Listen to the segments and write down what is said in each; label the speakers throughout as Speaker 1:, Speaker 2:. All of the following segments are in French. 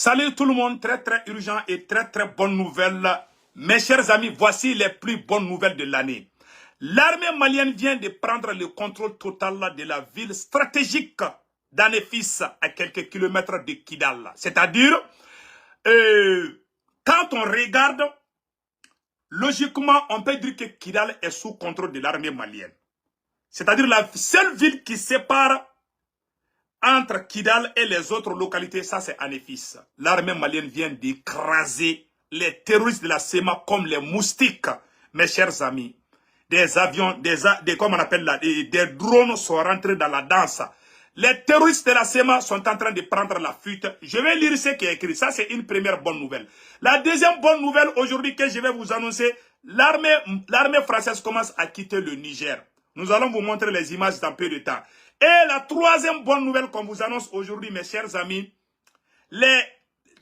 Speaker 1: Salut tout le monde, très urgent et très bonne nouvelle. Mes chers amis, voici les plus bonnes nouvelles de l'année. L'armée malienne vient de prendre le contrôle total de la ville stratégique d'Anefis à quelques kilomètres de Kidal. C'est-à-dire, quand on regarde, logiquement, on peut dire que Kidal est sous contrôle de l'armée malienne. C'est-à-dire la seule ville qui sépare entre Kidal et les autres localités, ça c'est Anefis. L'armée malienne vient d'écraser les terroristes de la SEMA comme les moustiques, mes chers amis. Des avions, comme on appelle là, des drones sont rentrés dans la danse. Les terroristes de la SEMA sont en train de prendre la fuite. Je vais lire ce qui est écrit. Ça, c'est une première bonne nouvelle. La deuxième bonne nouvelle aujourd'hui que je vais vous annoncer, l'armée française commence à quitter le Niger. Nous allons vous montrer les images dans peu de temps. Et la troisième bonne nouvelle qu'on vous annonce aujourd'hui, mes chers amis,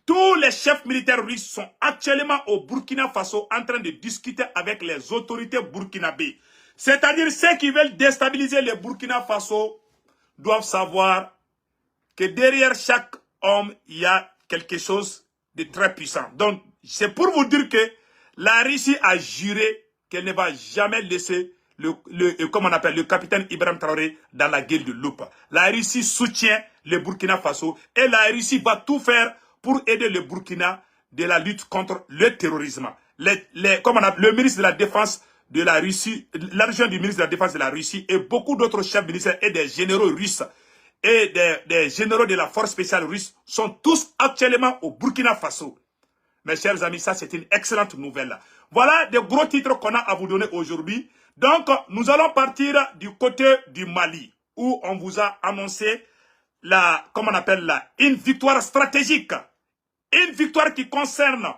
Speaker 1: tous les chefs militaires russes sont actuellement au Burkina Faso en train de discuter avec les autorités burkinabées. C'est-à-dire ceux qui veulent déstabiliser le Burkina Faso doivent savoir que derrière chaque homme, il y a quelque chose de très puissant. Donc, c'est pour vous dire que la Russie a juré qu'elle ne va jamais laisser comme on appelle, le capitaine Ibrahim Traoré dans la guerre de Loupa. La Russie soutient le Burkina Faso et la Russie va tout faire pour aider le Burkina de la lutte contre le terrorisme. Le ministre de la Défense de la Russie, l'adjoint du ministre de la Défense de la Russie et beaucoup d'autres chefs militaires et des généraux russes et des généraux de la force spéciale russe sont tous actuellement au Burkina Faso. Mes chers amis, ça c'est une excellente nouvelle. Voilà des gros titres qu'on a à vous donner aujourd'hui. Donc, nous allons partir du côté du Mali, où on vous a annoncé une victoire stratégique. Une victoire qui concerne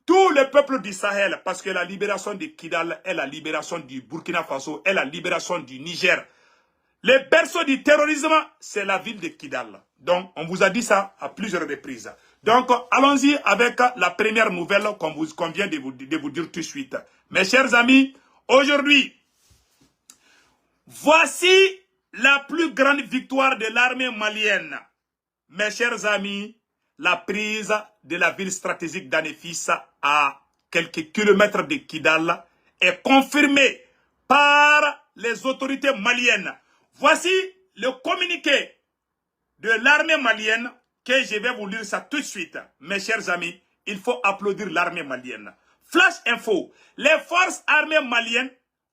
Speaker 1: tout le peuple du Sahel, parce que la libération de Kidal est la libération du Burkina Faso, est la libération du Niger. Le berceau du terrorisme, c'est la ville de Kidal. Donc, on vous a dit ça à plusieurs reprises. Donc, allons-y avec la première nouvelle qu'on vient de vous dire tout de suite. Mes chers amis, aujourd'hui, voici la plus grande victoire de l'armée malienne. Mes chers amis, la prise de la ville stratégique d'Anefis à quelques kilomètres de Kidal est confirmée par les autorités maliennes. Voici le communiqué de l'armée malienne que je vais vous lire ça tout de suite. Mes chers amis, il faut applaudir l'armée malienne. Flash info, les forces armées maliennes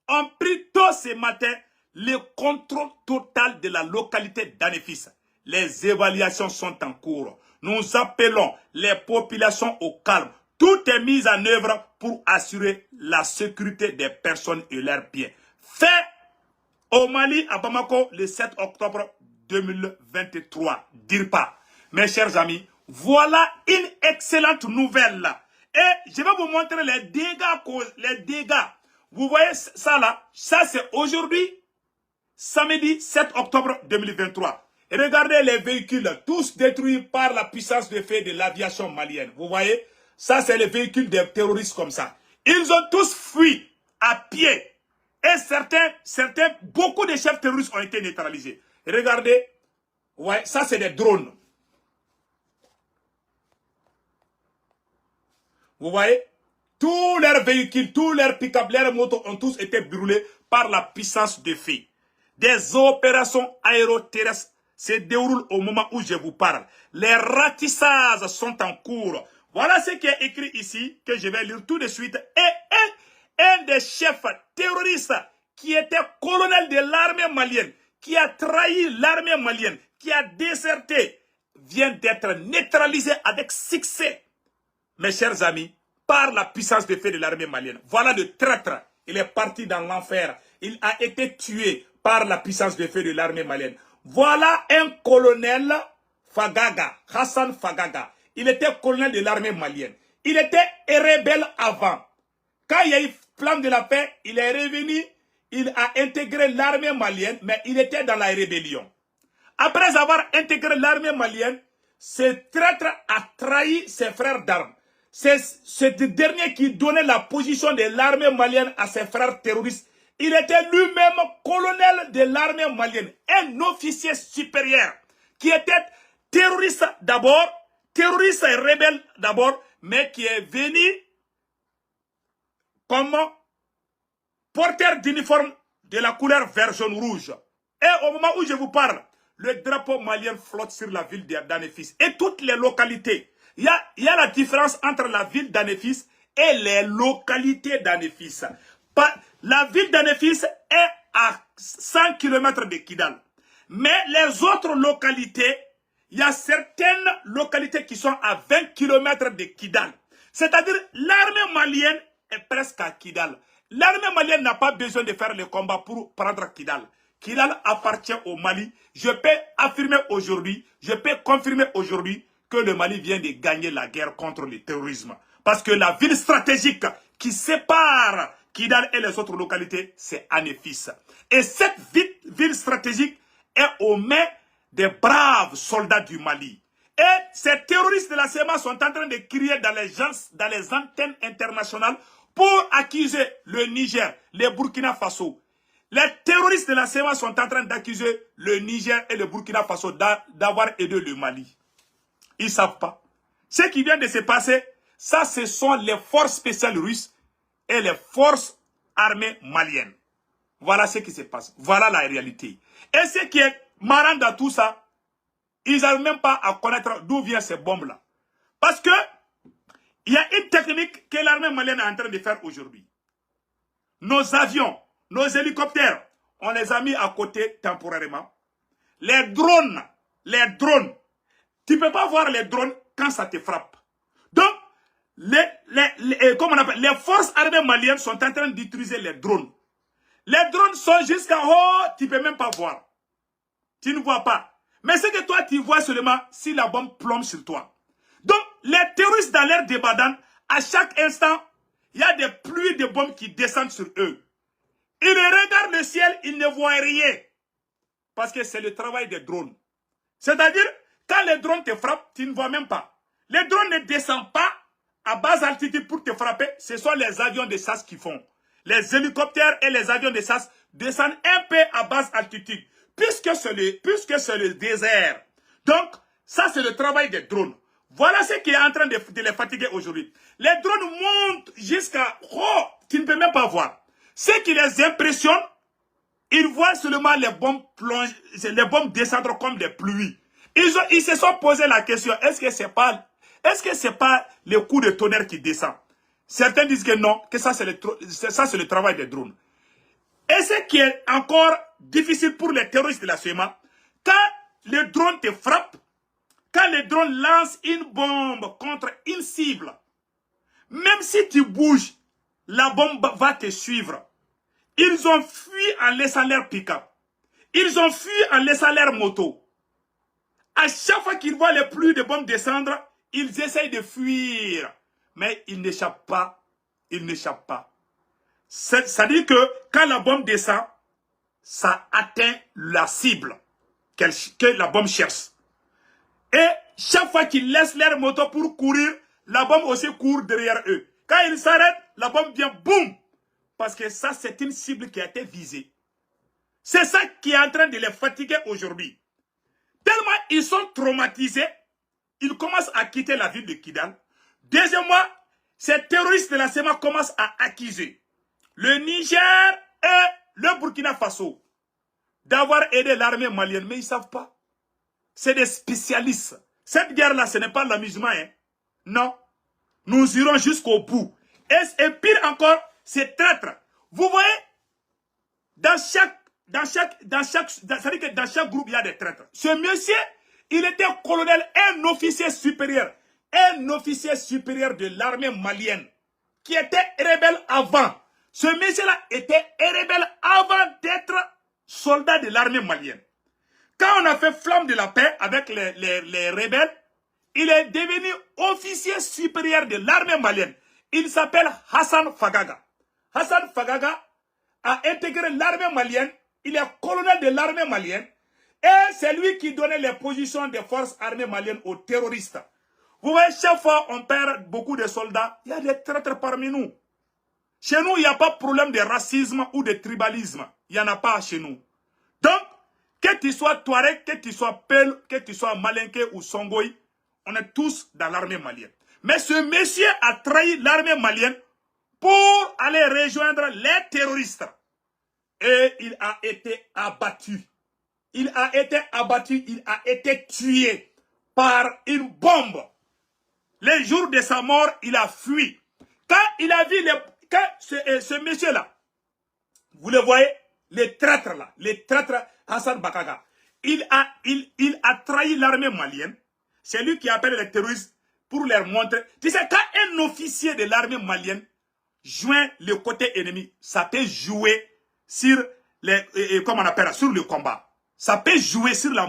Speaker 1: ont pris tôt ce matin le contrôle total de la localité d'Anefis. Les évaluations sont en cours. Nous appelons les populations au calme. Tout est mis en œuvre pour assurer la sécurité des personnes et leurs biens. Fait au Mali, à Bamako, le 7 octobre 2023. Dirpa. Mes chers amis, voilà une excellente nouvelle. Et je vais vous montrer les dégâts. Vous voyez ça là? Ça c'est aujourd'hui, samedi 7 octobre 2023. Et regardez les véhicules, tous détruits par la puissance de feu de l'aviation malienne. Vous voyez? Ça c'est les véhicules des terroristes comme ça. Ils ont tous fui à pied. Et beaucoup de chefs terroristes ont été neutralisés. Et regardez, ouais, ça c'est des drones. Vous voyez? Tous leurs véhicules, tous leurs pick-up, leurs motos ont tous été brûlés par la puissance de feu. Des opérations aéroterrestres se déroulent au moment où je vous parle. Les ratissages sont en cours. Voilà ce qui est écrit ici, que je vais lire tout de suite. Et un des chefs terroristes qui était colonel de l'armée malienne, qui a trahi l'armée malienne, qui a déserté, vient d'être neutralisé avec succès. Mes chers amis, par la puissance de feu de l'armée malienne. Voilà le traître. Il est parti dans l'enfer. Il a été tué par la puissance de feu de l'armée malienne. Voilà un colonel Fagaga, Hassan Fagaga. Il était colonel de l'armée malienne. Il était rebelle avant. Quand il y a eu plan de la paix, il est revenu, il a intégré l'armée malienne, mais il était dans la rébellion. Après avoir intégré l'armée malienne, ce traître a trahi ses frères d'armes. C'est ce dernier qui donnait la position de l'armée malienne à ses frères terroristes. Il était lui-même colonel de l'armée malienne, un officier supérieur qui était terroriste d'abord, terroriste et rebelle d'abord, mais qui est venu comme porteur d'uniforme de la couleur vert, jaune, rouge. Et au moment où je vous parle, le drapeau malien flotte sur la ville d'Anefis et toutes les localités. Il y a la différence entre la ville d'Anefis et les localités d'Anefis. La ville d'Anefis est à 100 km de Kidal. Mais les autres localités, il y a certaines localités qui sont à 20 km de Kidal. C'est-à-dire l'armée malienne est presque à Kidal. L'armée malienne n'a pas besoin de faire le combat pour prendre Kidal. Kidal appartient au Mali. Je peux affirmer aujourd'hui, je peux confirmer aujourd'hui que le Mali vient de gagner la guerre contre le terrorisme. Parce que la ville stratégique qui sépare Kidal et les autres localités, c'est Anefis. Et cette ville stratégique est aux mains des braves soldats du Mali. Et ces terroristes de la CMA sont en train de crier dans les antennes internationales pour accuser le Niger, le Burkina Faso. Les terroristes de la CMA sont en train d'accuser le Niger et le Burkina Faso d'avoir aidé le Mali. Ils ne savent pas. Ce qui vient de se passer, ça ce sont les forces spéciales russes et les forces armées maliennes. Voilà ce qui se passe. Voilà la réalité. Et ce qui est marrant dans tout ça, ils n'arrivent même pas à connaître d'où viennent ces bombes-là. Parce que il y a une technique que l'armée malienne est en train de faire aujourd'hui. Nos avions, nos hélicoptères, on les a mis à côté temporairement. Les drones, tu ne peux pas voir les drones quand ça te frappe. Donc, les forces armées maliennes sont en train d'utiliser les drones. Les drones sont jusqu'en haut, tu ne peux même pas voir. Tu ne vois pas. Mais ce que toi, tu vois seulement si la bombe plombe sur toi. Donc, les terroristes dans l'air de Badan, à chaque instant, il y a des pluies de bombes qui descendent sur eux. Ils regardent le ciel, ils ne voient rien. Parce que c'est le travail des drones. C'est-à-dire, quand les drones te frappent, tu ne vois même pas. Les drones ne descendent pas à basse altitude pour te frapper. Ce sont les avions de chasse qui font. Les hélicoptères et les avions de chasse descendent un peu à basse altitude. Puisque c'est le désert. Donc, ça c'est le travail des drones. Voilà ce qui est en train de les fatiguer aujourd'hui. Les drones montent jusqu'à... Oh, tu ne peux même pas voir. Ce qui les impressionne, ils voient seulement les bombes descendre comme des pluies. Ils se sont posé la question, est-ce que c'est pas le coup de tonnerre qui descend? Certains disent que non, que ça c'est le travail des drones. Et ce qui est encore difficile pour les terroristes de la CMA, quand le drone te frappe, quand le drone lance une bombe contre une cible, même si tu bouges, la bombe va te suivre. Ils ont fui en laissant leur pick-up. Ils ont fui en laissant leur moto. À chaque fois qu'ils voient les pluies de bombes descendre, ils essayent de fuir. Mais ils n'échappent pas. Ils n'échappent pas. Ça dit que quand la bombe descend, ça atteint la cible que la bombe cherche. Et chaque fois qu'ils laissent leur moto pour courir, la bombe aussi court derrière eux. Quand ils s'arrêtent, la bombe vient boum. Parce que ça, c'est une cible qui a été visée. C'est ça qui est en train de les fatiguer aujourd'hui. Tellement ils sont traumatisés, ils commencent à quitter la ville de Kidal. Deuxièmement, ces terroristes de la CMA commencent à accuser le Niger et le Burkina Faso d'avoir aidé l'armée malienne. Mais ils ne savent pas. C'est des spécialistes. Cette guerre-là, ce n'est pas l'amusement. Hein? Non. Nous irons jusqu'au bout. Et pire encore, c'est traître. Vous voyez, dans chaque groupe, il y a des traîtres. Ce monsieur, il était colonel, un officier supérieur de l'armée malienne, qui était rebelle avant. Ce monsieur-là était rebelle avant d'être soldat de l'armée malienne. Quand on a fait flamme de la paix avec les rebelles, il est devenu officier supérieur de l'armée malienne. Il s'appelle Hassan Fagaga. Hassan Fagaga a intégré l'armée malienne. Il est colonel de l'armée malienne. Et c'est lui qui donnait les positions des forces armées maliennes aux terroristes. Vous voyez, chaque fois on perd beaucoup de soldats, il y a des traîtres parmi nous. Chez nous, il n'y a pas de problème de racisme ou de tribalisme. Il n'y en a pas chez nous. Donc, que tu sois Touareg, que tu sois Peul, que tu sois Malinké ou Songoï, On est tous dans l'armée malienne. Mais ce monsieur a trahi l'armée malienne pour aller rejoindre les terroristes. Et il a été abattu. Il a été abattu, il a été tué par une bombe. Les jours de sa mort, il a fui. Quand il a vu ce monsieur-là, vous le voyez, les traîtres là, les traîtres Hassan Bakaga, il a trahi l'armée malienne. C'est lui qui appelle les terroristes pour leur montrer. Tu sais, quand un officier de l'armée malienne joint le côté ennemi, ça peut jouer sur comment on appelle, sur le combat. Ça peut jouer sur la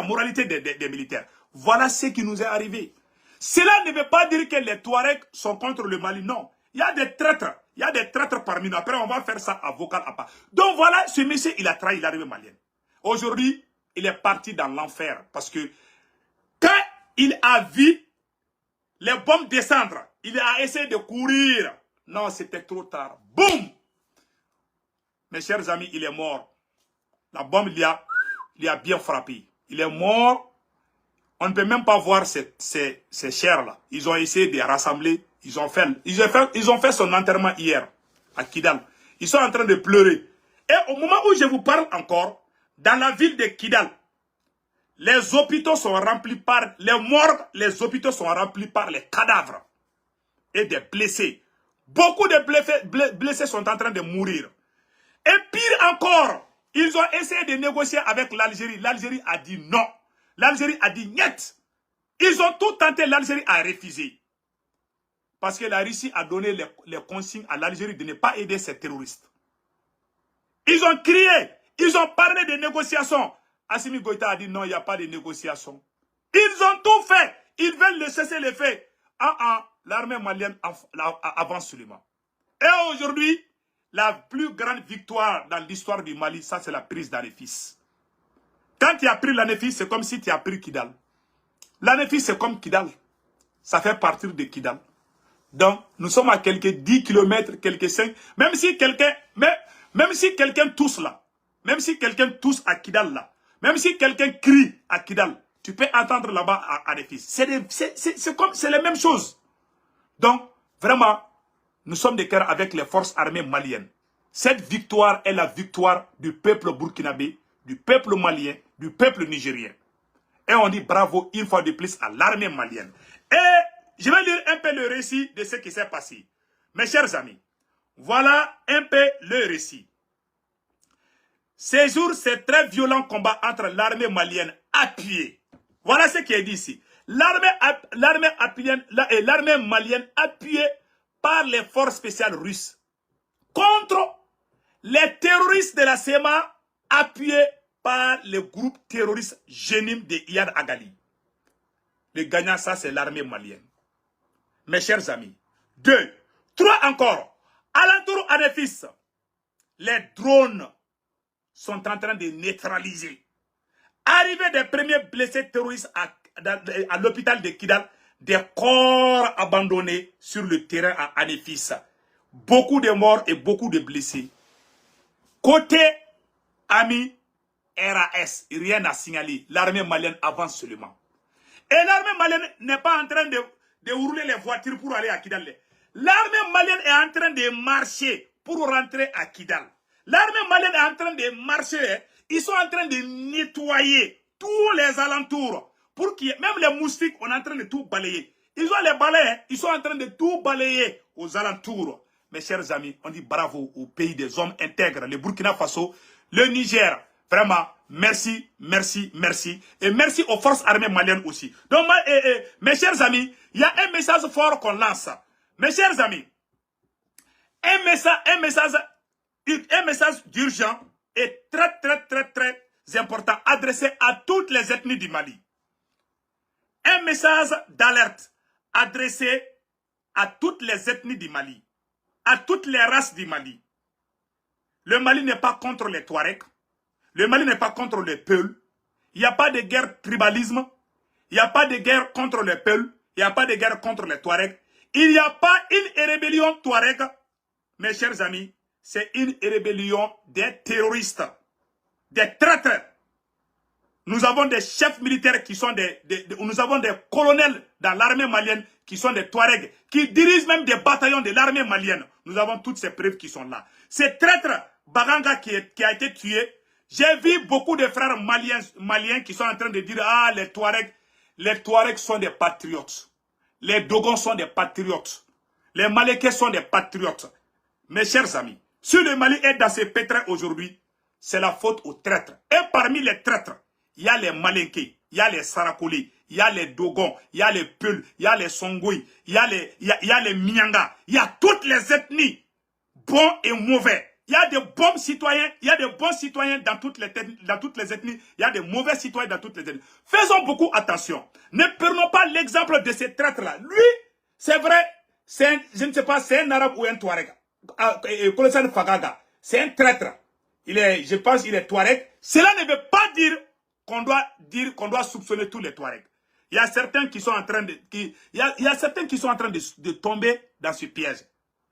Speaker 1: moralité des militaires. Voilà ce qui nous est arrivé. Cela ne veut pas dire que les Touaregs sont contre le Mali. Non. Il y a des traîtres. Il y a des traîtres parmi nous. Après, on va faire ça à vocal à part. Donc voilà, ce monsieur, il a trahi l'armée malienne. Aujourd'hui, il est parti dans l'enfer. Parce que quand il a vu les bombes descendre, il a essayé de courir. Non, c'était trop tard. Boum! Mes chers amis, il est mort. La bombe lui a bien frappé. Il est mort. On ne peut même pas voir ces chairs-là. Ils ont essayé de rassembler. Ils ont fait son enterrement hier à Kidal. Ils sont en train de pleurer. Et au moment où je vous parle encore, dans la ville de Kidal, les hôpitaux sont remplis par les morts. Les hôpitaux sont remplis par les cadavres et des blessés. Beaucoup de blessés sont en train de mourir. Et pire encore, ils ont essayé de négocier avec l'Algérie. L'Algérie a dit non. L'Algérie a dit niet. Ils ont tout tenté, l'Algérie a refusé. Parce que la Russie a donné les consignes à l'Algérie de ne pas aider ces terroristes. Ils ont crié, ils ont parlé de négociations. Assimi Goïta a dit non, il n'y a pas de négociation. Ils ont tout fait. Ils veulent le cesser les faits. L'armée malienne avance seulement. Et aujourd'hui, la plus grande victoire dans l'histoire du Mali, ça c'est la prise d'Anefis. Quand tu as pris l'Anefis, c'est comme si tu as pris Kidal. L'Anefis, c'est comme Kidal. Ça fait partir de Kidal. Donc, nous sommes à quelques 10 km, quelques 5. Même si quelqu'un tousse là, même si quelqu'un tousse à Kidal là, même si quelqu'un crie à Kidal, tu peux entendre là-bas à Anefis. C'est les mêmes choses. Donc, vraiment, nous sommes de cœur avec les forces armées maliennes. Cette victoire est la victoire du peuple burkinabé, du peuple malien, du peuple nigérien. Et on dit bravo une fois de plus à l'armée malienne. Et je vais lire un peu le récit de ce qui s'est passé. Mes chers amis, voilà un peu le récit. Ces jours, c'est très violent combat entre l'armée malienne appuyée. Voilà ce qui est dit ici. L'armée malienne appuyée par les forces spéciales russes contre les terroristes de la CEMA appuyés par le groupe terroriste Jenim de Iyad Agali. Le gagnant, ça, c'est l'armée malienne. Mes chers amis. 2. 3 encore. Alentour Anefis, les drones sont en train de neutraliser. Arrivée des premiers blessés terroristes à l'hôpital de Kidal, des corps abandonnés sur le terrain à Anefis. Beaucoup de morts et beaucoup de blessés. Côté ami RAS, rien à signaler. L'armée malienne avance seulement. Et l'armée malienne n'est pas en train de rouler les voitures pour aller à Kidal. L'armée malienne est en train de marcher pour rentrer à Kidal. L'armée malienne est en train de marcher. Ils sont en train de nettoyer tous les alentours. Pour que même les moustiques, on est en train de tout balayer. Ils ont les balais, ils sont en train de tout balayer aux alentours. Mes chers amis, on dit bravo au pays des hommes intègres, le Burkina Faso, le Niger. Vraiment, merci, merci, merci. Et merci aux forces armées maliennes aussi. Donc, mes chers amis, il y a un message fort qu'on lance. Mes chers amis, un message d'urgence est très important adressé à toutes les ethnies du Mali. Un message d'alerte adressé à toutes les ethnies du Mali, à toutes les races du Mali. Le Mali n'est pas contre les Touaregs. Le Mali n'est pas contre les Peuls. Il n'y a pas de guerre tribalisme. Il n'y a pas de guerre contre les Peuls. Il n'y a pas de guerre contre les Touaregs. Il n'y a pas une rébellion Touareg. Mes chers amis, c'est une rébellion des terroristes, des traîtres. Nous avons des chefs militaires qui sont nous avons des colonels dans l'armée malienne qui sont des Touaregs, qui dirigent même des bataillons de l'armée malienne. Nous avons toutes ces preuves qui sont là. Ces traîtres Baganga qui a été tué, j'ai vu beaucoup de frères maliens qui sont en train de dire « Ah, les Touaregs sont des patriotes. Les Dogons sont des patriotes. Les Malekés sont des patriotes. » Mes chers amis, si le Mali est dans ce pétrin aujourd'hui, c'est la faute aux traîtres. Et parmi les traîtres, il y a les Malinké, il y a les Sarakolé, il y a les Dogons, il y a les Peuls, il y a les Songoui, il y a les Mianga, il y a toutes les ethnies, bons et mauvais. Il y a des bons citoyens, il y a des bons citoyens dans toutes les ethnies, il y a des mauvais citoyens dans toutes les ethnies. Faisons beaucoup attention. Ne prenons pas l'exemple de ces traîtres-là. Lui, c'est vrai, je ne sais pas, c'est un arabe ou un Touareg. Colonel Fagaga, c'est un traître. Je pense qu'il est Touareg. Cela ne veut pas dire qu'on doit soupçonner tous les Touaregs. Il y a certains qui sont en train de tomber dans ce piège.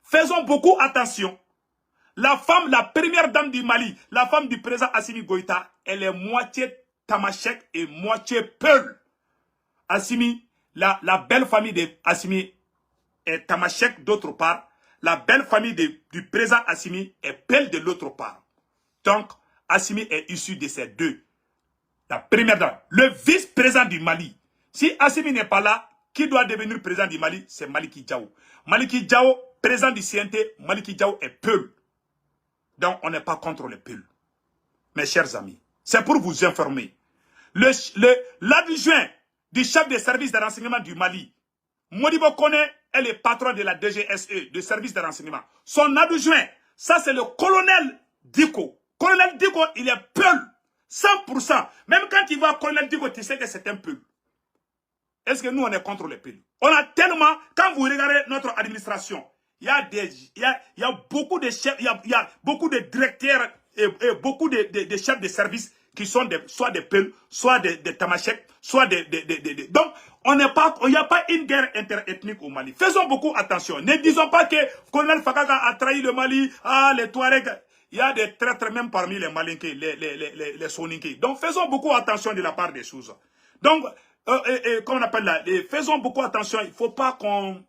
Speaker 1: Faisons beaucoup attention. La femme, la première dame du Mali, la femme du président Assimi Goïta, elle est moitié Tamashek et moitié Peul. Assimi, la belle famille de Assimi est Tamashek d'autre part. La belle famille du président Assimi est Peul de l'autre part. Donc, Assimi est issu de ces deux. La première dame, le vice-président du Mali. Si Assimi n'est pas là, qui doit devenir président du Mali? C'est Maliki Diao. Maliki Diao, président du CNT, Maliki Diao est Peul. Donc, on n'est pas contre les Peuls. Mes chers amis, c'est pour vous informer. L'adjoint du chef des services de renseignement du Mali, Modibo Kone, est le patron de la DGSE, de service de renseignement. Son adjoint, ça c'est le colonel Diko. Colonel Diko, il est Peul. 100%. Même quand il voit colonel Diko, tu sais que c'est un Peul. Est-ce que nous, on est contre les Peuls? On a tellement, quand vous regardez notre administration, il y a beaucoup de chefs, il y a beaucoup de directeurs et beaucoup de chefs de service qui sont soit des Peuls, soit des Tamashek, soit donc, il n'y a pas une guerre interethnique au Mali. Faisons beaucoup attention. Ne disons pas que Colonel Fagaga a trahi le Mali, les Touaregs. Il y a des traîtres même parmi les Malinké, les Soninké. Donc, faisons beaucoup attention de la part des choses. Donc, comme on appelle là, faisons beaucoup attention. Il ne faut pas qu'on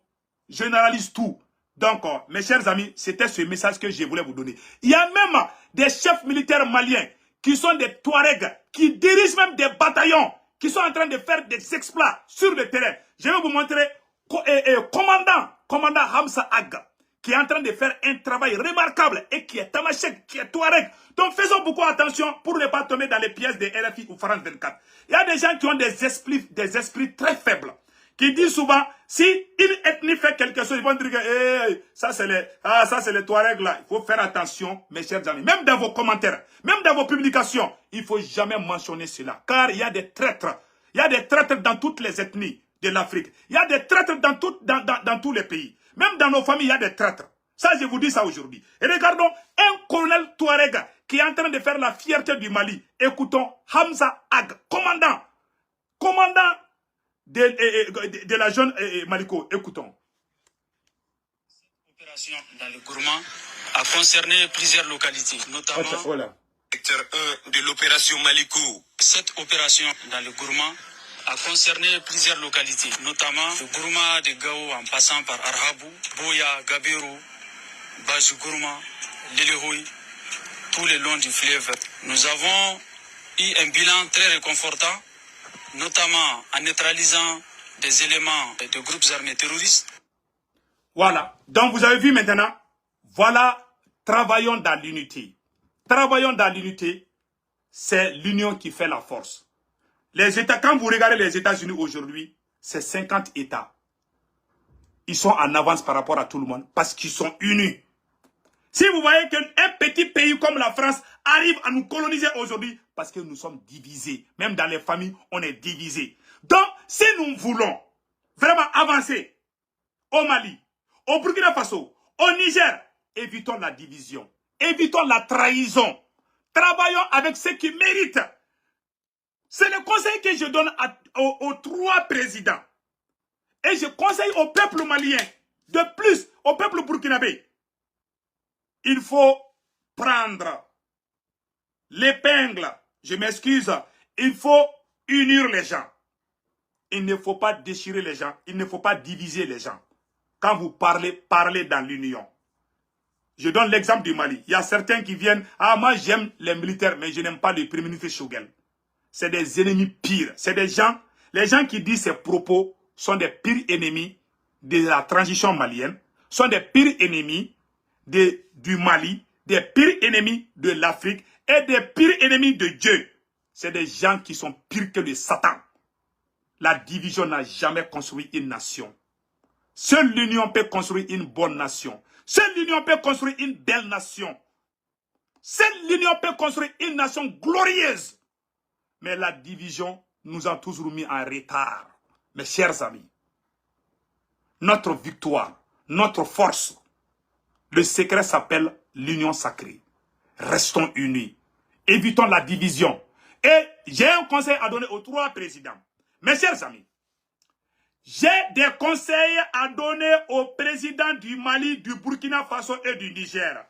Speaker 1: généralise tout. Donc, mes chers amis, c'était ce message que je voulais vous donner. Il y a même des chefs militaires maliens qui sont des Touaregs, qui dirigent même des bataillons, qui sont en train de faire des exploits sur le terrain. Je vais vous montrer commandant Hamza Aga, qui est en train de faire un travail remarquable et qui est Tamashek, qui est Touareg. Donc faisons beaucoup attention pour ne pas tomber dans les pièges de RFI ou France 24. Il y a des gens qui ont des esprits très faibles, qui disent souvent, si une ethnie fait quelque chose, ils vont dire que hey, ça c'est les Touaregs là. Il faut faire attention, mes chers amis. Même dans vos commentaires, même dans vos publications, il ne faut jamais mentionner cela. Car il y a des traîtres. Il y a des traîtres dans toutes les ethnies de l'Afrique. Il y a des traîtres dans tous les pays. Même dans nos familles, il y a des traîtres. Ça, je vous dis ça aujourd'hui. Et regardons un colonel Touareg qui est en train de faire la fierté du Mali. Écoutons Hamza Ag, commandant de la jeune Maliko. Écoutons.
Speaker 2: L'opération dans le Gourma a concerné plusieurs localités, notamment secteur 1 de l'opération Maliko. Cette opération dans le Gourma a concerné plusieurs localités, notamment le Gourma de Gao en passant par Arhabou, Boya, Gabero, Bajou Gourma, Lelehoui, tout le long du fleuve. Nous avons eu un bilan très réconfortant, notamment en neutralisant des éléments de groupes armés terroristes.
Speaker 1: Voilà. Donc vous avez vu maintenant, voilà, travaillons dans l'unité. Travaillons dans l'unité, c'est l'union qui fait la force. Les États, quand vous regardez les États-Unis aujourd'hui, c'est 50 États. Ils sont en avance par rapport à tout le monde parce qu'ils sont unis. Si vous voyez qu'un petit pays comme la France arrive à nous coloniser aujourd'hui, parce que nous sommes divisés. Même dans les familles, on est divisés. Donc, si nous voulons vraiment avancer au Mali, au Burkina Faso, au Niger, évitons la division. Évitons la trahison. Travaillons avec ceux qui méritent. C'est le conseil que je donne aux trois présidents. Et je conseille au peuple malien, de plus au peuple burkinabé. Il faut prendre l'épingle, je m'excuse, Il faut unir les gens. Il ne faut pas déchirer les gens. Il ne faut pas diviser les gens. Quand vous parlez, parlez dans l'union. Je donne l'exemple du Mali. Il y a certains qui viennent. Ah, moi j'aime les militaires, mais je n'aime pas le premier ministre Choguel. C'est des ennemis pires. C'est des gens. Les gens qui disent ces propos sont des pires ennemis de la transition malienne, sont des pires ennemis du Mali, des pires ennemis de l'Afrique et des pires ennemis de Dieu. C'est des gens qui sont pires que le Satan. La division n'a jamais construit une nation. Seule l'union peut construire une bonne nation. Seule l'union peut construire une belle nation. Seule l'union peut construire une nation glorieuse. Mais la division nous a toujours mis en retard. Mes chers amis, notre victoire, notre force, le secret s'appelle l'union sacrée. Restons unis. Évitons la division. Et j'ai un conseil à donner aux 3 présidents. Mes chers amis, j'ai des conseils à donner aux présidents du Mali, du Burkina Faso et du Niger.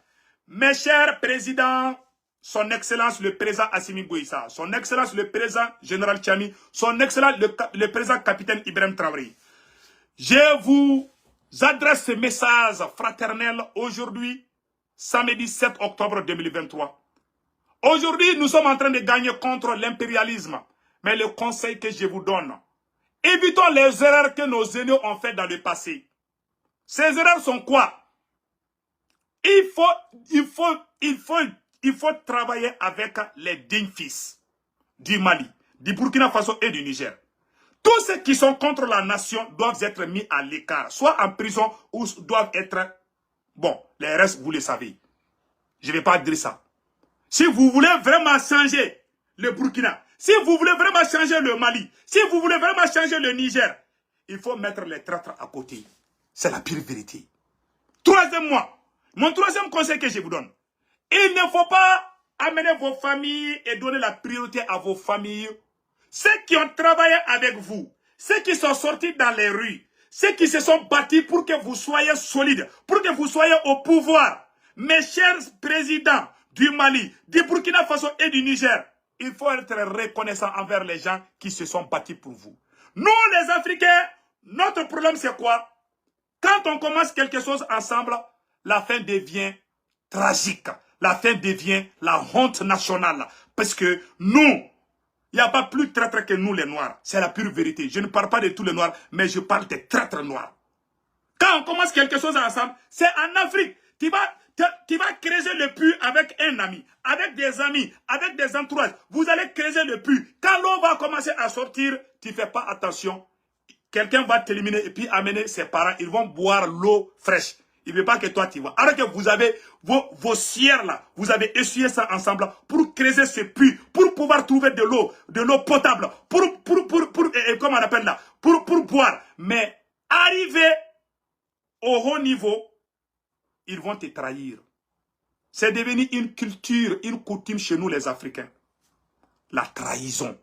Speaker 1: Mes chers présidents, son Excellence le président Assimi Goïta, son Excellence le président Général Tchami, son Excellence le président capitaine Ibrahim Traoré. Je vous adresse ce message fraternel aujourd'hui, samedi 7 octobre 2023. Aujourd'hui, nous sommes en train de gagner contre l'impérialisme. Mais le conseil que je vous donne, évitons les erreurs que nos aînés ont faites dans le passé. Ces erreurs sont quoi? Il faut travailler avec les dignes fils du Mali, du Burkina Faso et du Niger. Tous ceux qui sont contre la nation doivent être mis à l'écart, soit en prison ou doivent être... Bon, les restes, vous le savez. Je ne vais pas dire ça. Si vous voulez vraiment changer le Burkina, si vous voulez vraiment changer le Mali, si vous voulez vraiment changer le Niger, il faut mettre les traîtres à côté. C'est la pire vérité. Mon troisième conseil que je vous donne, il ne faut pas amener vos familles et donner la priorité à vos familles. Ceux qui ont travaillé avec vous, ceux qui sont sortis dans les rues, ceux qui se sont battus pour que vous soyez solides, pour que vous soyez au pouvoir. Mes chers présidents du Mali, du Burkina Faso et du Niger, il faut être reconnaissant envers les gens qui se sont battus pour vous. Nous, les Africains, notre problème c'est quoi? Quand on commence quelque chose ensemble, la fin devient tragique. La fin devient la honte nationale. Parce que nous, il n'y a pas plus traîtres que nous les Noirs. C'est la pure vérité. Je ne parle pas de tous les Noirs, mais je parle des traîtres noirs. Quand on commence quelque chose ensemble, c'est en Afrique. Tu vas creuser le puits avec un ami, avec des amis, avec des entourages. Vous allez creuser le puits. Quand l'eau va commencer à sortir, tu ne fais pas attention. Quelqu'un va t'éliminer et puis amener ses parents. Ils vont boire l'eau fraîche. Il ne veut pas que toi tu vas. Alors que vous avez vos sières là, vous avez essuyé ça ensemble pour creuser ce puits, pour pouvoir trouver de l'eau potable, comment on appelle là, pour boire. Mais arriver au haut niveau, ils vont te trahir. C'est devenu une culture, une coutume chez nous les Africains. La trahison.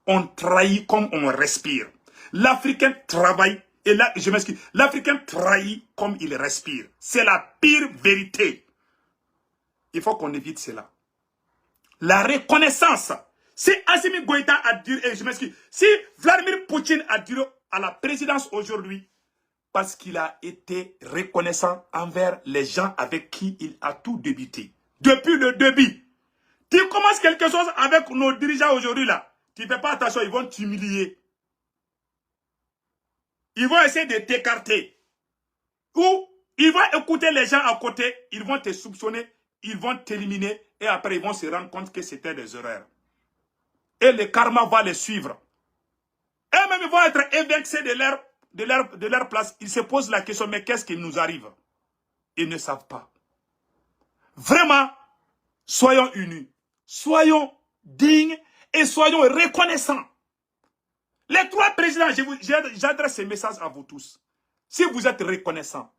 Speaker 1: On trahit comme on respire. L'Africain travaille. Et là, je m'excuse, l'Africain trahit comme il respire. C'est la pire vérité. Il faut qu'on évite cela. La reconnaissance. Si Assimi Goïta a dit, et je m'excuse, si Vladimir Poutine a dit à la présidence aujourd'hui, parce qu'il a été reconnaissant envers les gens avec qui il a tout débuté. Depuis le début. Tu commences quelque chose avec nos dirigeants aujourd'hui là. Tu ne fais pas attention, ils vont t'humilier. Ils vont essayer de t'écarter. Ou ils vont écouter les gens à côté, ils vont te soupçonner, ils vont t'éliminer et après ils vont se rendre compte que c'était des erreurs. Et le karma va les suivre. Eux-mêmes ils vont être évincés de leur place. Ils se posent la question, mais qu'est-ce qui nous arrive? Ils ne savent pas. Vraiment, soyons unis, soyons dignes et soyons reconnaissants. Les 3 présidents, j'adresse ce message à vous tous. Si vous êtes reconnaissants,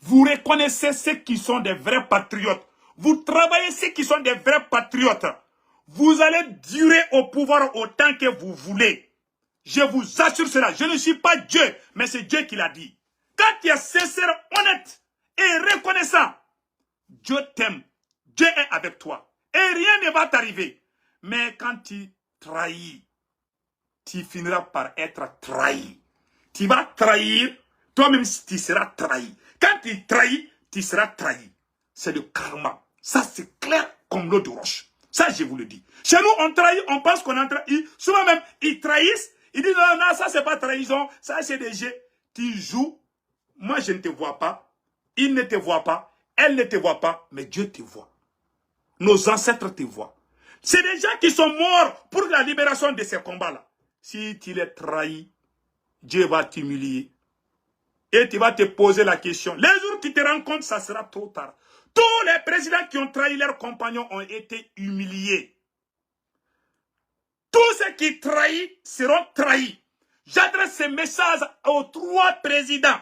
Speaker 1: vous reconnaissez ceux qui sont des vrais patriotes. Vous travaillez ceux qui sont des vrais patriotes. Vous allez durer au pouvoir autant que vous voulez. Je vous assure cela. Je ne suis pas Dieu, mais c'est Dieu qui l'a dit. Quand tu es sincère, honnête et reconnaissant, Dieu t'aime. Dieu est avec toi. Et rien ne va t'arriver. Mais quand tu trahi. Tu finiras par être trahi. Tu vas trahir, toi-même tu seras trahi. Quand tu trahis, tu seras trahi. C'est le karma. Ça, c'est clair comme l'eau de roche. Ça, je vous le dis. Chez nous, on trahit, on pense qu'on a trahi. Souvent même, ils trahissent. Ils disent, non, non, ça, c'est pas trahison. Ça, c'est des jeux. Tu joues. Moi, je ne te vois pas. Il ne te voit pas. Elle ne te voit pas. Mais Dieu te voit. Nos ancêtres te voient. C'est des gens qui sont morts pour la libération de ces combats-là. Si tu les trahis, Dieu va t'humilier. Et tu vas te poser la question. Les jours où tu te rends compte, ça sera trop tard. Tous les présidents qui ont trahi leurs compagnons ont été humiliés. Tous ceux qui trahissent seront trahis. J'adresse ce message aux 3 présidents.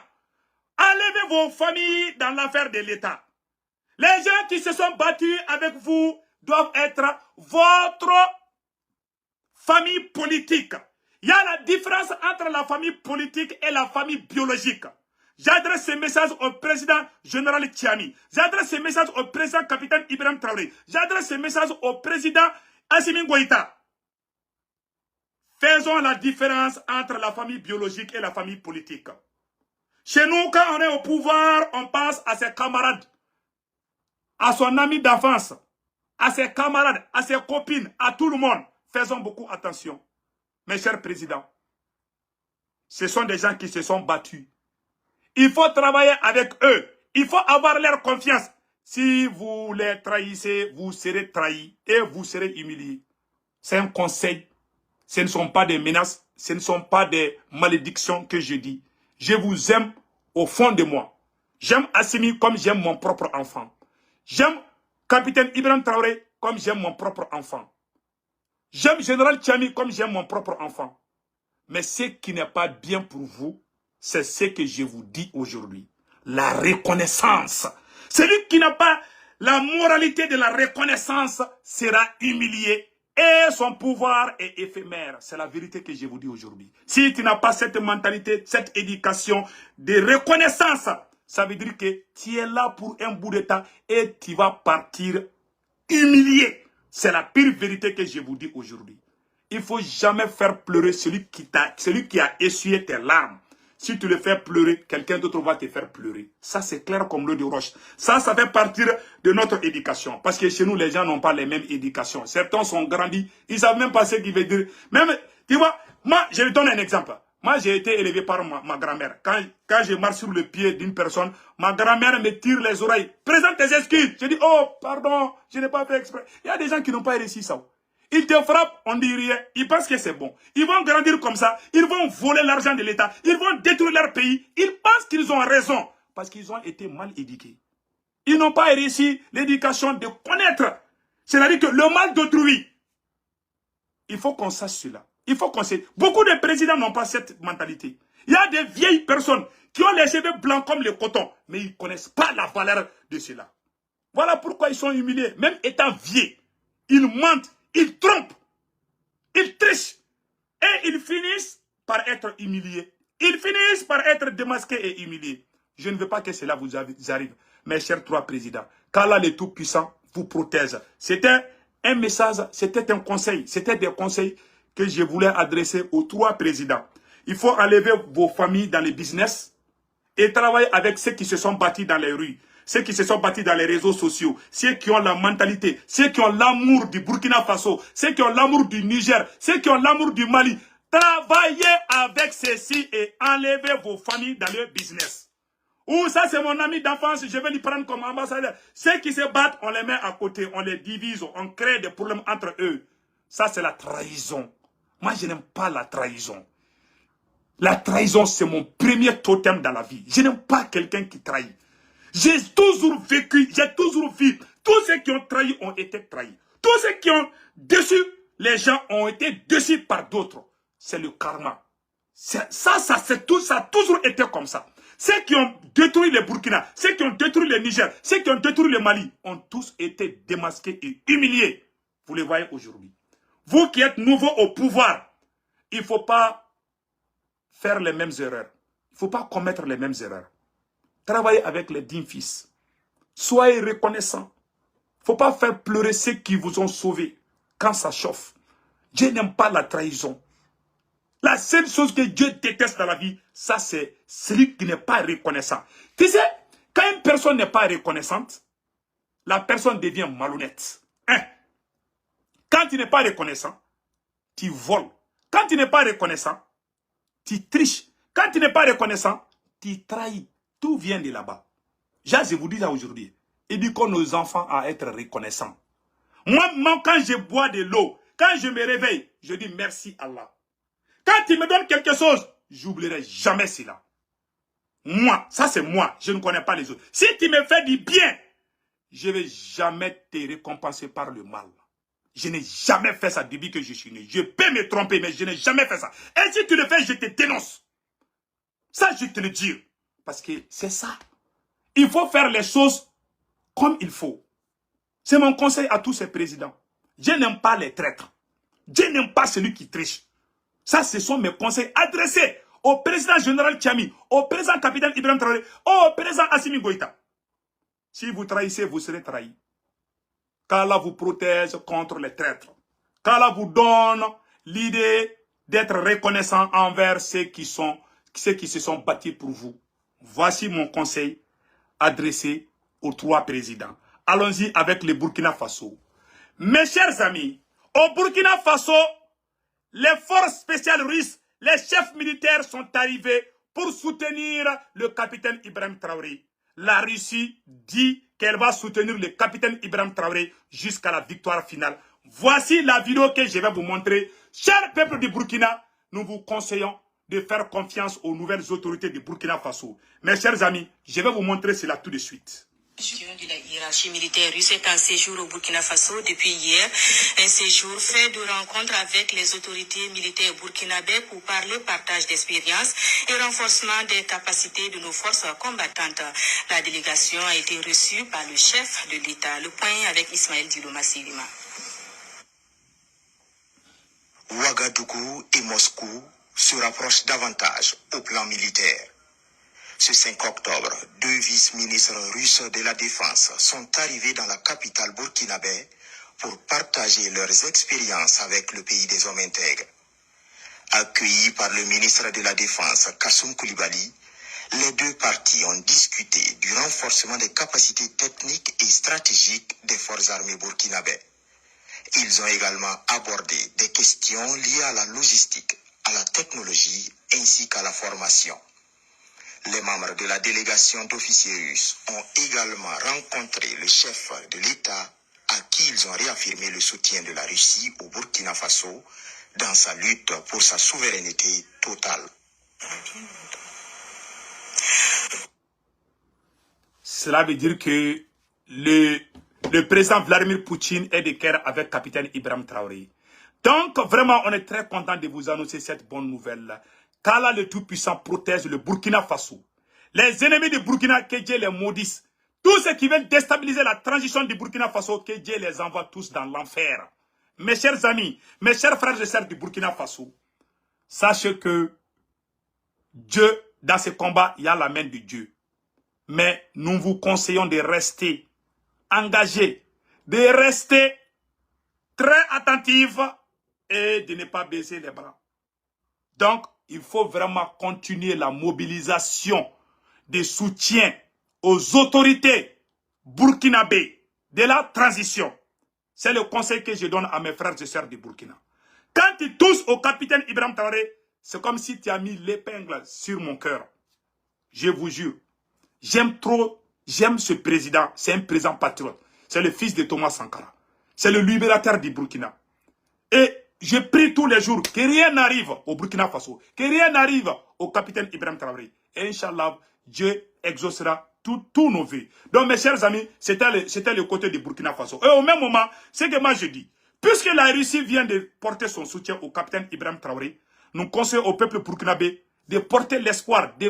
Speaker 1: Enlevez vos familles dans l'affaire de l'État. Les gens qui se sont battus avec vous doivent être votre famille politique. Il y a la différence entre la famille politique et la famille biologique. J'adresse ce message au président général Tchiani. J'adresse ce message au président capitaine Ibrahim Traoré. J'adresse ce message au président Assimi Goïta. Faisons la différence entre la famille biologique et la famille politique. Chez nous, quand on est au pouvoir, on pense à ses camarades, à son ami d'enfance, à ses camarades, à ses copines, à tout le monde. Faisons beaucoup attention. Mes chers présidents, ce sont des gens qui se sont battus. Il faut travailler avec eux. Il faut avoir leur confiance. Si vous les trahissez, vous serez trahis et vous serez humiliés. C'est un conseil. Ce ne sont pas des menaces. Ce ne sont pas des malédictions que je dis. Je vous aime au fond de moi. J'aime Assimi comme j'aime mon propre enfant. J'aime capitaine Ibrahim Traoré comme j'aime mon propre enfant. J'aime général Tchiani comme j'aime mon propre enfant. Mais ce qui n'est pas bien pour vous, c'est ce que je vous dis aujourd'hui. La reconnaissance. Celui qui n'a pas la moralité de la reconnaissance sera humilié. Et son pouvoir est éphémère. C'est la vérité que je vous dis aujourd'hui. Si tu n'as pas cette mentalité, cette éducation de reconnaissance, ça veut dire que tu es là pour un bout de temps et tu vas partir humilié. C'est la pire vérité que je vous dis aujourd'hui. Il ne faut jamais faire pleurer celui qui a essuyé tes larmes. Si tu le fais pleurer, quelqu'un d'autre va te faire pleurer. Ça, c'est clair comme l'eau de roche. Ça fait partir de notre éducation. Parce que chez nous, les gens n'ont pas les mêmes éducations. Certains sont grandis. Ils ne savent même pas ce qu'il veut dire. Même, tu vois, moi, je vais donner un exemple. Moi, j'ai été élevé par ma grand-mère. Quand je marche sur le pied d'une personne, ma grand-mère me tire les oreilles. Présente tes excuses. Je dis, oh, pardon, je n'ai pas fait exprès. Il y a des gens qui n'ont pas réussi ça. Ils te frappent, on dit rien. Ils pensent que c'est bon. Ils vont grandir comme ça. Ils vont voler l'argent de l'État. Ils vont détruire leur pays. Ils pensent qu'ils ont raison. Parce qu'ils ont été mal éduqués. Ils n'ont pas réussi l'éducation de connaître. C'est-à-dire que le mal d'autrui. Il faut qu'on sache cela. Il faut qu'on sache. Beaucoup de présidents n'ont pas cette mentalité. Il y a des vieilles personnes qui ont les cheveux blancs comme le coton. Mais ils ne connaissent pas la valeur de cela. Voilà pourquoi ils sont humiliés. Même étant vieux, ils mentent. Ils trompent, ils trichent et ils finissent par être humiliés. Ils finissent par être démasqués et humiliés. Je ne veux pas que cela vous arrive, mes chers 3 présidents. Qu'Allah le Tout-Puissant vous protège. C'était un message, c'était un conseil, c'était des conseils que je voulais adresser aux 3 présidents. Il faut enlever vos familles dans les business et travailler avec ceux qui se sont battus dans les rues. Ceux qui se sont battus dans les réseaux sociaux, ceux qui ont la mentalité, ceux qui ont l'amour du Burkina Faso, ceux qui ont l'amour du Niger, ceux qui ont l'amour du Mali. Travaillez avec ceux-ci et enlevez vos familles dans le business. Ou ça c'est mon ami d'enfance, je vais lui prendre comme ambassadeur. Ceux qui se battent, on les met à côté, on les divise, on crée des problèmes entre eux. Ça c'est la trahison. Moi je n'aime pas la trahison. La trahison c'est mon premier totem dans la vie. Je n'aime pas quelqu'un qui trahit. J'ai toujours vécu, j'ai toujours vu. Tous ceux qui ont trahi ont été trahis. Tous ceux qui ont déçu les gens ont été déçus par d'autres. C'est le karma. Ça a toujours été comme ça. Ceux qui ont détruit le Burkina, ceux qui ont détruit le Niger, ceux qui ont détruit le Mali, ont tous été démasqués et humiliés. Vous les voyez aujourd'hui. Vous qui êtes nouveaux au pouvoir, il ne faut pas faire les mêmes erreurs. Il ne faut pas commettre les mêmes erreurs. Travaillez avec les dignes fils. Soyez reconnaissants. Il ne faut pas faire pleurer ceux qui vous ont sauvés quand ça chauffe. Dieu n'aime pas la trahison. La seule chose que Dieu déteste dans la vie, ça c'est celui qui n'est pas reconnaissant. Tu sais, quand une personne n'est pas reconnaissante, la personne devient malhonnête. Hein? Quand tu n'es pas reconnaissant, tu voles. Quand tu n'es pas reconnaissant, tu triches. Quand tu n'es pas reconnaissant, tu trahis. Tout vient de là-bas. Je vous dis ça aujourd'hui. Éduquons nos enfants à être reconnaissants. Moi, quand je bois de l'eau, quand je me réveille, je dis merci Allah. Quand tu me donnes quelque chose, j'oublierai jamais cela. Moi, ça c'est moi, je ne connais pas les autres. Si tu me fais du bien, je ne vais jamais te récompenser par le mal. Je n'ai jamais fait ça depuis que je suis né. Je peux me tromper, mais je n'ai jamais fait ça. Et si tu le fais, je te dénonce. Ça, je te le dis. Parce que c'est ça. Il faut faire les choses comme il faut. C'est mon conseil à tous ces présidents. Je n'aime pas les traîtres. Je n'aime pas celui qui triche. Ça, ce sont mes conseils adressés au président général Tchami, au président capitaine Ibrahim Traoré, au président Assimi Goïta. Si vous trahissez, vous serez trahi. Qu'Allah vous protège contre les traîtres. Qu'Allah vous donne l'idée d'être reconnaissant envers ceux qui se sont battus pour vous. Voici mon conseil adressé aux 3 présidents. Allons-y avec le Burkina Faso. Mes chers amis, au Burkina Faso, les forces spéciales russes, les chefs militaires sont arrivés pour soutenir le capitaine Ibrahim Traoré. La Russie dit qu'elle va soutenir le capitaine Ibrahim Traoré jusqu'à la victoire finale. Voici la vidéo que je vais vous montrer. Cher peuple du Burkina, nous vous conseillons de faire confiance aux nouvelles autorités du Burkina Faso. Mes chers amis, je vais vous montrer cela tout de suite.
Speaker 3: De la hiérarchie militaire russe est en séjour au Burkina Faso depuis hier. Un séjour fait de rencontres avec les autorités militaires burkinabées pour parler partage d'expériences et renforcement des capacités de nos forces combattantes. La délégation a été reçue par le chef de l'État. Le point avec Ismaël Diloma Silima.
Speaker 4: Ouagadougou et Moscou se rapprochent davantage au plan militaire. Ce 5 octobre, 2 vice-ministres russes de la Défense sont arrivés dans la capitale burkinabé pour partager leurs expériences avec le pays des hommes intègres. Accueillis par le ministre de la Défense, Kassoum Koulibaly, les 2 parties ont discuté du renforcement des capacités techniques et stratégiques des forces armées burkinabées. Ils ont également abordé des questions liées à la logistique, à la technologie ainsi qu'à la formation. Les membres de la délégation d'officiers russes ont également rencontré le chef de l'État à qui ils ont réaffirmé le soutien de la Russie au Burkina Faso dans sa lutte pour sa souveraineté totale.
Speaker 1: Cela veut dire que le président Vladimir Poutine est de guerre avec le capitaine Ibrahim Traoré. Donc, vraiment, on est très content de vous annoncer cette bonne nouvelle. Qu'Allah le Tout-Puissant protège le Burkina Faso. Les ennemis du Burkina, que Dieu les maudisse. Tous ceux qui veulent déstabiliser la transition du Burkina Faso, que Dieu les envoie tous dans l'enfer. Mes chers amis, mes chers frères et sœurs du Burkina Faso, sachez que Dieu, dans ce combat, il y a la main de Dieu. Mais nous vous conseillons de rester engagés, de rester très attentifs et de ne pas baisser les bras. Donc, il faut vraiment continuer la mobilisation de soutien aux autorités burkinabées de la transition. C'est le conseil que je donne à mes frères et sœurs du Burkina. Quand tu touches au capitaine Ibrahim Traoré, c'est comme si tu as mis l'épingle sur mon cœur. Je vous jure, j'aime ce président, c'est un président patriote. C'est le fils de Thomas Sankara. C'est le libérateur du Burkina. Et je prie tous les jours que rien n'arrive au Burkina Faso, que rien n'arrive au capitaine Ibrahim Traoré. Et Inch'Allah, Dieu exaucera tous nos vies. Donc mes chers amis, c'était le côté du Burkina Faso. Et au même moment, c'est que moi je dis, puisque la Russie vient de porter son soutien au capitaine Ibrahim Traoré, nous conseillons au peuple burkinabé de porter l'espoir, de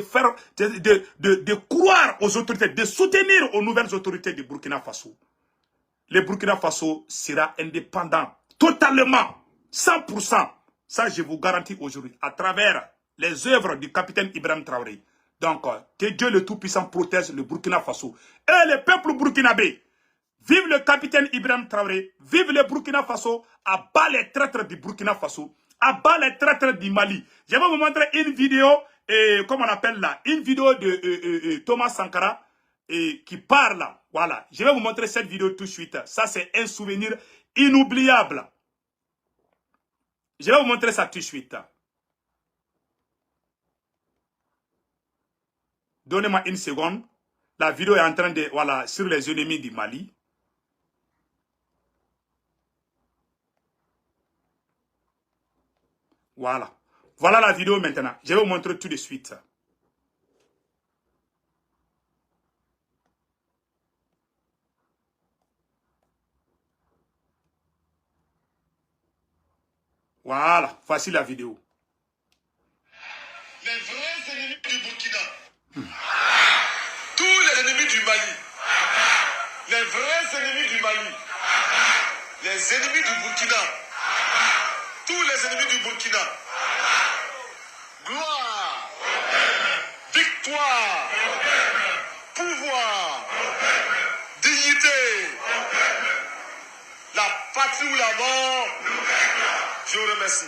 Speaker 1: croire aux autorités, de soutenir aux nouvelles autorités du Burkina Faso. Le Burkina Faso sera indépendant, totalement, 100%. Ça, je vous garantis aujourd'hui, à travers les œuvres du capitaine Ibrahim Traoré. Donc, que Dieu le Tout-Puissant protège le Burkina Faso. Et le peuple burkinabé, Vive le capitaine Ibrahim Traoré. Vive le Burkina Faso. Abat les traîtres du Burkina Faso. Abat les traîtres du Mali. Je vais vous montrer une vidéo, comment on appelle là, une vidéo de Thomas Sankara qui parle. Voilà. Je vais vous montrer cette vidéo tout de suite. Ça, c'est un souvenir inoubliable. Je vais vous montrer ça tout de suite. Donnez-moi une seconde. La vidéo est en train de... Voilà, sur les ennemis du Mali. Voilà. Voilà la vidéo maintenant. Je vais vous montrer tout de suite. Voilà. Voici la vidéo.
Speaker 5: Les vrais ennemis du Burkina. Tous les ennemis du Mali. Les vrais ennemis du Mali. Les ennemis du Burkina. Tous les ennemis du Burkina. Gloire, victoire, pouvoir, dignité, la patrie ou la mort. Je vous remercie.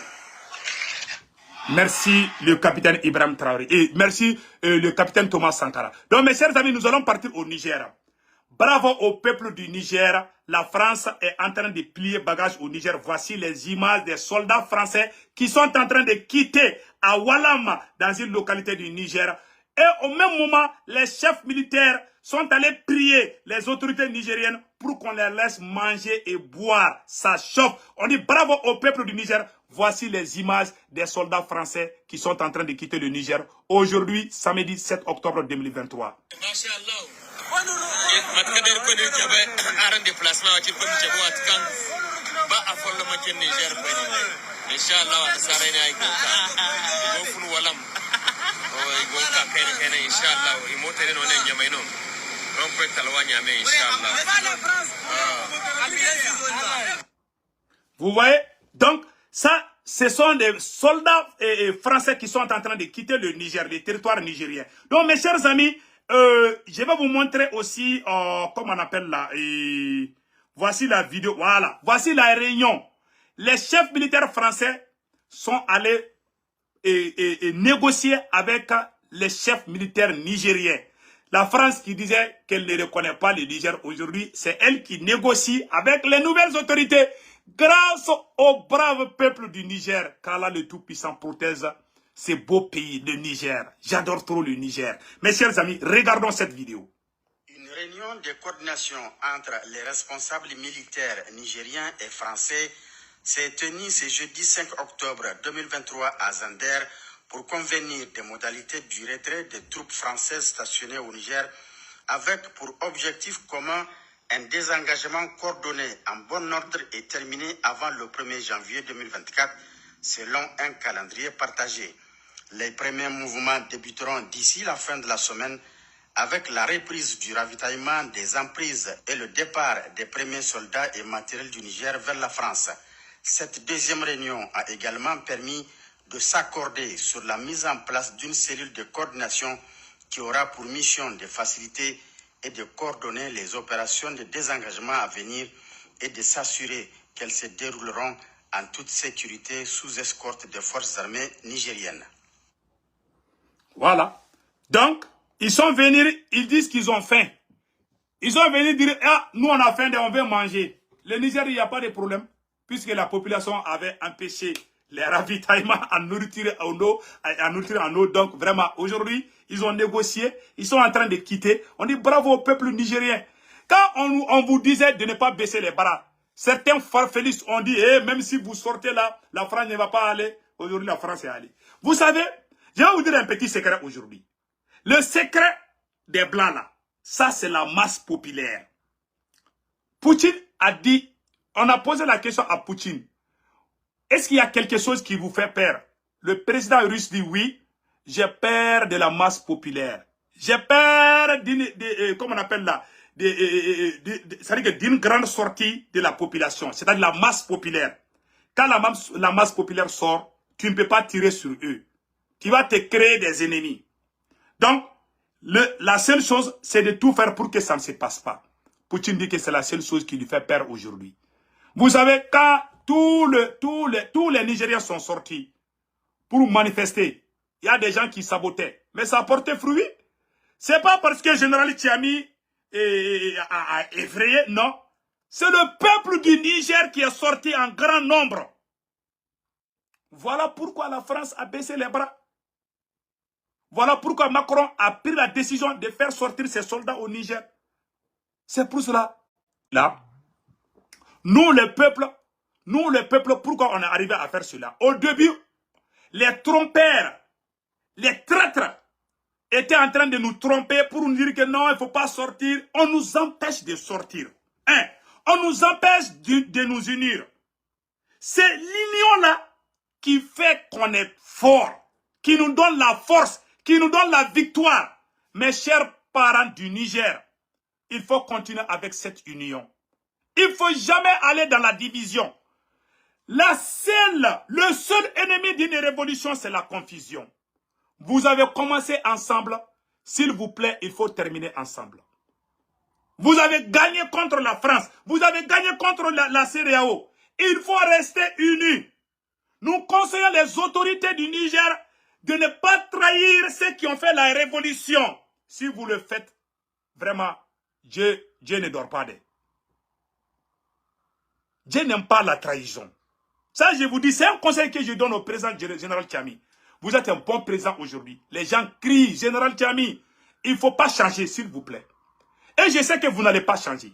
Speaker 1: Merci le capitaine Ibrahim Traoré. Et merci le capitaine Thomas Sankara. Donc mes chers amis, nous allons partir au Niger. Bravo au peuple du Niger. La France est en train de plier bagage au Niger. Voici les images des soldats français qui sont en train de quitter à Walam, dans une localité du Niger. Et au même moment, les chefs militaires sont allés prier les autorités nigériennes pour qu'on les laisse manger et boire. Ça chauffe. On dit bravo au peuple du Niger. Voici les images des soldats français qui sont en train de quitter le Niger. Aujourd'hui, samedi 7 octobre 2023. Vous voyez? Donc, ça, ce sont des soldats français qui sont en train de quitter le Niger, le territoire nigérien. Donc, mes chers amis, je vais vous montrer aussi, comment on appelle là, voici la vidéo, voilà, voici la réunion. Les chefs militaires français sont allés négocier avec les chefs militaires nigériens. La France qui disait qu'elle ne reconnaît pas le Niger aujourd'hui, c'est elle qui négocie avec les nouvelles autorités. Grâce au brave peuple du Niger, qu'Allah le Tout-Puissant protège ce beau pays, le Niger. J'adore trop le Niger. Mes chers amis, regardons cette vidéo.
Speaker 6: Une réunion de coordination entre les responsables militaires nigériens et français s'est tenue ce jeudi 5 octobre 2023 à Zander pour convenir des modalités du retrait des troupes françaises stationnées au Niger avec pour objectif commun un désengagement coordonné en bon ordre et terminé avant le 1er janvier 2024 selon un calendrier partagé. Les premiers mouvements débuteront d'ici la fin de la semaine avec la reprise du ravitaillement des emprises et le départ des premiers soldats et matériels du Niger vers la France. Cette deuxième réunion a également permis de s'accorder sur la mise en place d'une cellule de coordination qui aura pour mission de faciliter et de coordonner les opérations de désengagement à venir et de s'assurer qu'elles se dérouleront en toute sécurité sous escorte des forces armées nigériennes.
Speaker 1: Voilà. Donc, ils sont venus, ils disent qu'ils ont faim. Ils sont venus dire, ah, nous on a faim, on veut manger. Le Niger, il n'y a pas de problème, puisque la population avait empêché les ravitaillements en nourriture en eau. Donc, vraiment, aujourd'hui, ils ont négocié, ils sont en train de quitter. On dit bravo au peuple nigérien. Quand on vous disait de ne pas baisser les bras, certains farfelus ont dit, même si vous sortez là, la France ne va pas aller. Aujourd'hui, la France est allée. Vous savez, je vais vous dire un petit secret aujourd'hui. Le secret des Blancs là, ça c'est la masse populaire. Poutine a dit, on a posé la question à Poutine. Est-ce qu'il y a quelque chose qui vous fait peur? Le président russe dit oui, j'ai peur de la masse populaire. J'ai peur comment on appelle là, c'est-à-dire d'une grande sortie de la population, c'est-à-dire la masse populaire. Quand la masse populaire sort, tu ne peux pas tirer sur eux. Tu vas te créer des ennemis. Donc, la seule chose, c'est de tout faire pour que ça ne se passe pas. Poutine dit que c'est la seule chose qui lui fait peur aujourd'hui. Vous savez, quand tous les Nigériens sont sortis pour manifester, il y a des gens qui sabotaient. Mais ça a porté fruit. C'est pas parce que le général Tchiami a effrayé, non. C'est le peuple du Niger qui est sorti en grand nombre. Voilà pourquoi la France a baissé les bras. Voilà pourquoi Macron a pris la décision de faire sortir ses soldats au Niger. C'est pour cela. Là, nous les peuples, pourquoi on est arrivé à faire cela? Au début, les trompeurs, les traîtres étaient en train de nous tromper pour nous dire que non, il ne faut pas sortir. On nous empêche de sortir. On nous empêche de nous unir. C'est l'union-là qui fait qu'on est fort, qui nous donne la force, qui nous donne la victoire. Mes chers parents du Niger, il faut continuer avec cette union. Il ne faut jamais aller dans la division. Le seul ennemi d'une révolution, c'est la confusion. Vous avez commencé ensemble. S'il vous plaît, il faut terminer ensemble. Vous avez gagné contre la France. Vous avez gagné contre la CEDEAO. Il faut rester unis. Nous conseillons les autorités du Niger de ne pas trahir ceux qui ont fait la révolution. Si vous le faites, vraiment, Dieu ne dort pas d'eux. Dieu n'aime pas la trahison. Ça, je vous dis, c'est un conseil que je donne au président général Tchiami. Vous êtes un bon président aujourd'hui. Les gens crient, général Tchiami, il ne faut pas changer, s'il vous plaît. Et je sais que vous n'allez pas changer.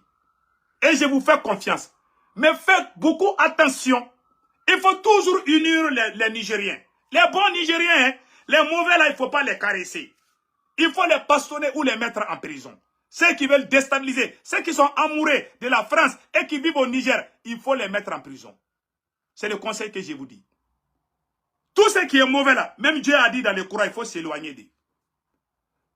Speaker 1: Et je vous fais confiance. Mais faites beaucoup attention. Il faut toujours unir les Nigériens. Les bons Nigériens, hein, les mauvais là, il ne faut pas les caresser. Il faut les bastonner ou les mettre en prison. Ceux qui veulent déstabiliser, ceux qui sont amoureux de la France et qui vivent au Niger, il faut les mettre en prison. C'est le conseil que je vous dis. Tout ce qui est mauvais là, même Dieu a dit dans le Coran, il faut s'éloigner d'eux.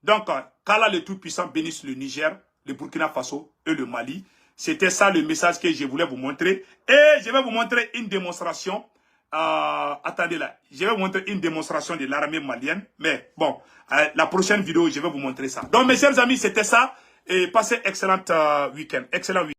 Speaker 1: Donc, qu'Allah le Tout-Puissant bénisse le Niger, le Burkina Faso et le Mali. C'était ça le message que je voulais vous montrer. Et je vais vous montrer une démonstration. Attendez là, je vais vous montrer une démonstration de l'armée malienne. Mais bon, la prochaine vidéo, je vais vous montrer ça. Donc mes chers amis, c'était ça. Et passez excellent week-end. Excellent week-end.